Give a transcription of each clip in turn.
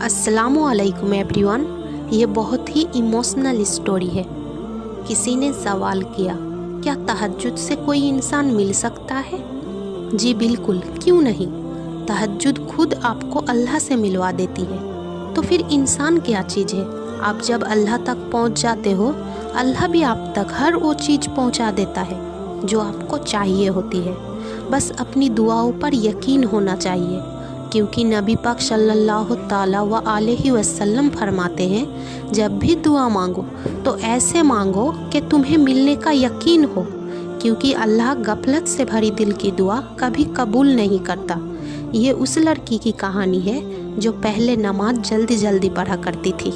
अस्सलामुअलैकुम एवरीवन। ये बहुत ही इमोशनल स्टोरी है। किसी ने सवाल किया, क्या तहज्जुद से कोई इंसान मिल सकता है? जी बिल्कुल, क्यों नहीं। तहज्जुद खुद आपको अल्लाह से मिलवा देती है। तो फिर इंसान क्या चीज़ है? आप जब अल्लाह तक पहुंच जाते हो, अल्लाह भी आप तक हर वो चीज़ पहुंचा देता है जो आपको चाहिए होती है। बस अपनी दुआओं पर यकीन होना चाहिए, क्योंकि नबी पाक सल्लल्लाहु ताला व अलैहि वसल्लम फरमाते हैं, जब भी दुआ मांगो तो ऐसे मांगो कि तुम्हें मिलने का यकीन हो, क्योंकि अल्लाह गफलत से भरी दिल की दुआ कभी कबूल नहीं करता। ये उस लड़की की कहानी है जो पहले नमाज जल्दी जल्दी पढ़ा करती थी।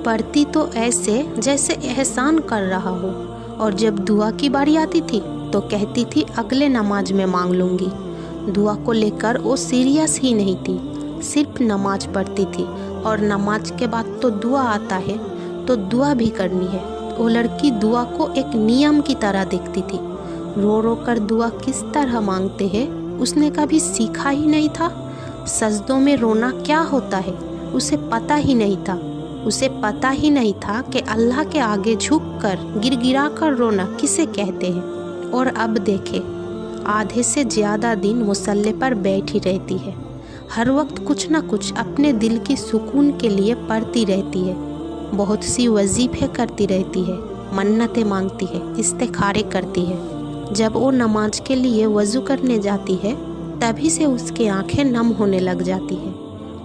पढ़ती तो ऐसे जैसे एहसान कर रहा हो, और जब दुआ की बारी आती थी तो कहती थी अगले नमाज में मांग लूँगी। दुआ को लेकर वो सीरियस ही नहीं थी, सिर्फ नमाज पढ़ती थी। और नमाज के बाद तो दुआ आता है, तो दुआ भी करनी है। वो लड़की दुआ को एक नियम की तरह देखती थी। रो रो कर दुआ किस तरह मांगते हैं उसने कभी सीखा ही नहीं था। सजदों में रोना क्या होता है उसे पता ही नहीं था। उसे पता ही नहीं था कि अल्लाह के आगे झुककर गिड़गिड़ा कर रोना किसे कहते हैं। और अब देखे, आधे से ज़्यादा दिन मुसल्ले पर बैठी रहती है। हर वक्त कुछ ना कुछ अपने दिल की सुकून के लिए पढ़ती रहती है। बहुत सी वजीफ़े करती रहती है, मन्नतें मांगती है, इस्तिखारे करती है। जब वो नमाज के लिए वज़ू करने जाती है, तभी से उसकी आंखें नम होने लग जाती है,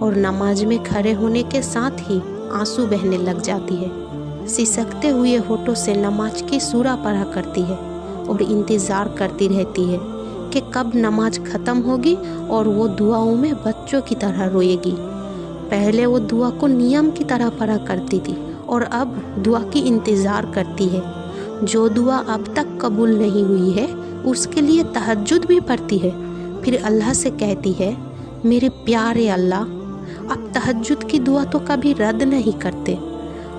और नमाज में खड़े होने के साथ ही आंसू बहने लग जाती है। सिसकते हुए होठों से नमाज की सूरा पढ़ा करती है और इंतज़ार करती रहती है कि कब नमाज ख़त्म होगी और वो दुआओं में बच्चों की तरह रोएगी। पहले वो दुआ को नियम की तरह पढ़ा करती थी, और अब दुआ की इंतज़ार करती है। जो दुआ अब तक कबूल नहीं हुई है उसके लिए तहज्जुद भी पढ़ती है। फिर अल्लाह से कहती है, मेरे प्यारे अल्लाह, आप तहज्जुद की दुआ तो कभी रद्द नहीं करते।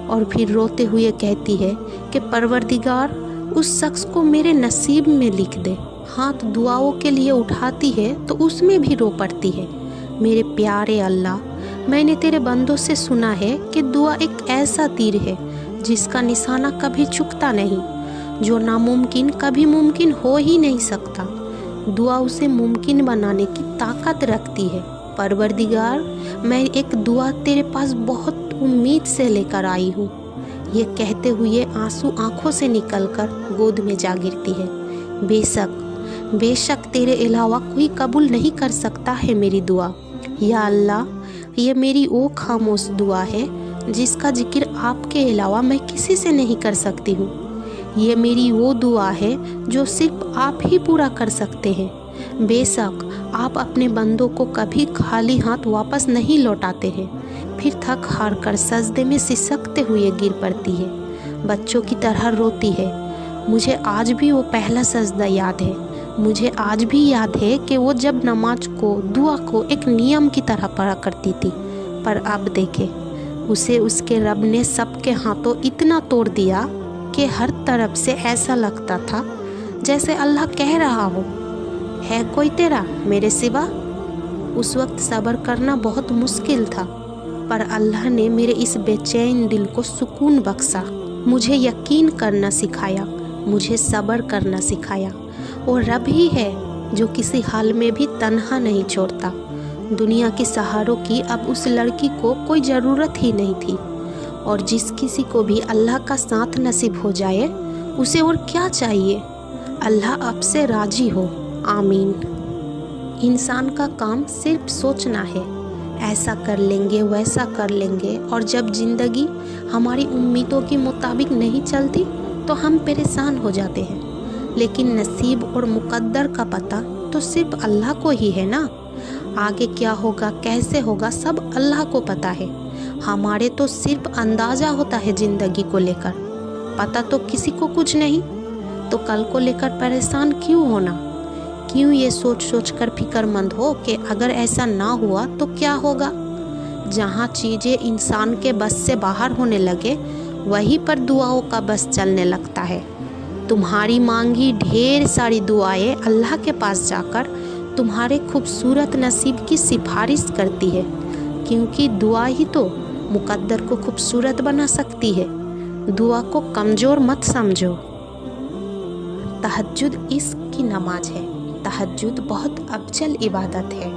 और फिर रोते हुए कहती है कि परवरदिगार, उस शख्स को मेरे नसीब में लिख दे। हाथ दुआओं के लिए उठाती है तो उसमें भी रो पड़ती है, मेरे प्यारे अल्लाह, मैंने तेरे बंदों से सुना है कि दुआ एक ऐसा तीर है जिसका निशाना कभी चुकता नहीं, जो नामुमकिन कभी मुमकिन हो ही नहीं सकता। दुआ उसे मुमकिन बनाने की ताकत रखती है। परवरदिगार, मैं एक दुआ तेरे पास बहुत उम्मीद से लेकर आई हूँ। ये कहते हुए आंसू आंखों से निकलकर गोद में जा गिरती है। बेशक तेरे अलावा कोई कबूल नहीं कर सकता है मेरी दुआ। या अल्लाह, ये मेरी वो खामोश दुआ है जिसका जिक्र आपके अलावा मैं किसी से नहीं कर सकती हूँ। ये मेरी वो दुआ है जो सिर्फ आप ही पूरा कर सकते हैं। बेशक आप अपने बंदों को कभी खाली हाथ वापस नहीं लौटाते हैं। फिर थक हार कर सजदे में सिसकते हुए गिर पड़ती है, बच्चों की तरह रोती है। मुझे आज भी वो पहला सजदा याद है। मुझे आज भी याद है कि वो जब नमाज को, दुआ को एक नियम की तरह पढ़ा करती थी। पर अब देखे, उसे उसके रब ने सबके हाथों इतना तोड़ दिया कि हर तरफ से ऐसा लगता था जैसे अल्लाह कह रहा हो, है कोई तेरा मेरे सिवा। उस वक्त सब्र करना बहुत मुश्किल था, पर अल्लाह ने मेरे इस बेचैन दिल को सुकून बख्शा, मुझे यकीन करना सिखाया, मुझे सब्र करना सिखाया। और रब ही है जो किसी हाल में भी तन्हा नहीं छोड़ता। दुनिया के सहारों की अब उस लड़की को कोई ज़रूरत ही नहीं थी। और जिस किसी को भी अल्लाह का साथ नसीब हो जाए, उसे और क्या चाहिए। अल्लाह अब से राजी हो, आमीन। इंसान का काम सिर्फ सोचना है, ऐसा कर लेंगे वैसा कर लेंगे, और जब ज़िंदगी हमारी उम्मीदों के मुताबिक नहीं चलती तो हम परेशान हो जाते हैं। लेकिन नसीब और मुकद्दर का पता तो सिर्फ अल्लाह को ही है ना। आगे क्या होगा, कैसे होगा, सब अल्लाह को पता है। हमारे तो सिर्फ अंदाज़ा होता है ज़िंदगी को लेकर, पता तो किसी को कुछ नहीं। तो कल को लेकर परेशान क्यों होना? क्यों ये सोच सोच कर फिक्रमंद हो कि अगर ऐसा ना हुआ तो क्या होगा। जहाँ चीज़ें इंसान के बस से बाहर होने लगे, वहीं पर दुआओं का बस चलने लगता है। तुम्हारी मांगी ढेर सारी दुआएं अल्लाह के पास जाकर तुम्हारे खूबसूरत नसीब की सिफारिश करती है क्योंकि दुआ ही तो मुकद्दर को खूबसूरत बना सकती है। दुआ को कमज़ोर मत समझो। तहज्जुद इश्क की नमाज है। तहज्जुद बहुत अफजल इबादत है।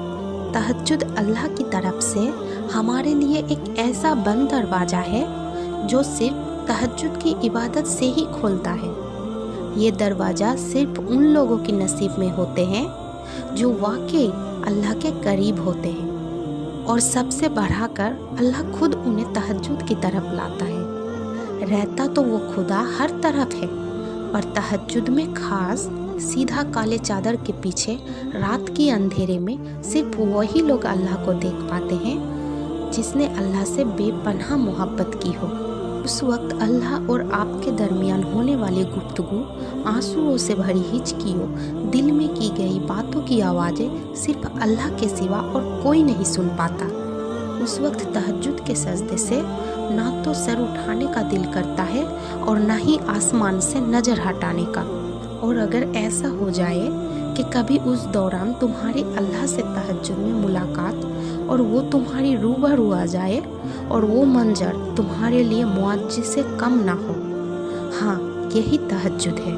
तहज्जुद अल्लाह की तरफ से हमारे लिए एक ऐसा बंद दरवाज़ा है जो सिर्फ तहज्जुद की इबादत से ही खोलता है। ये दरवाज़ा सिर्फ उन लोगों की नसीब में होते हैं जो वाकई अल्लाह के करीब होते हैं, और सबसे बढ़ाकर अल्लाह खुद उन्हें तहज्जुद की तरफ लाता है। रहता तो वो खुदा हर तरफ है, पर तहज्जुद में खास सीधा काले चादर के पीछे रात के अंधेरे में सिर्फ वही लोग अल्लाह को देख पाते हैं जिसने अल्लाह से बेपनाह मोहब्बत की हो। उस वक्त अल्लाह और आपके दरमियान होने वाली गुफ्तगू, आंसुओं से भरी हिचकियों, दिल में की गई बातों की आवाज़ें सिर्फ अल्लाह के सिवा और कोई नहीं सुन पाता। उस वक्त तहज्जुद के सजदे से ना तो सर उठाने का दिल करता है और ना ही आसमान से नज़र हटाने का। और अगर ऐसा हो जाए कि कभी उस दौरान तुम्हारी अल्लाह से तहज्जुद में मुलाकात और वो तुम्हारी रूबरू आ जाए और वो मंजर तुम्हारे लिए मुआजिज़े से कम ना हो, हाँ, यही तहज्जुद है।